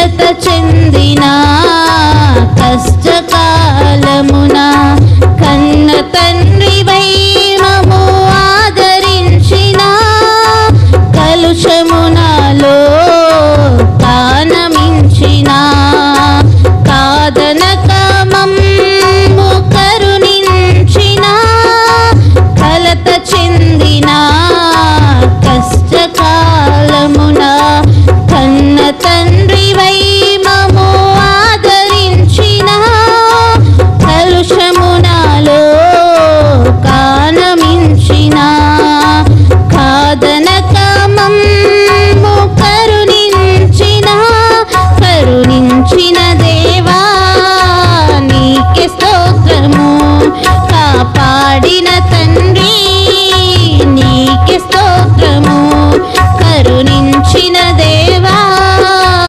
కలత చెందిన కష్టకాలమున కన్న తండ్రివై మమ్ము ఆదరించిన కలుషమునాలో కానమించిన కాదనక మమ్ము కరుణించిన కలత చెందిన కష్టకాలమున కన్న తండ్రివై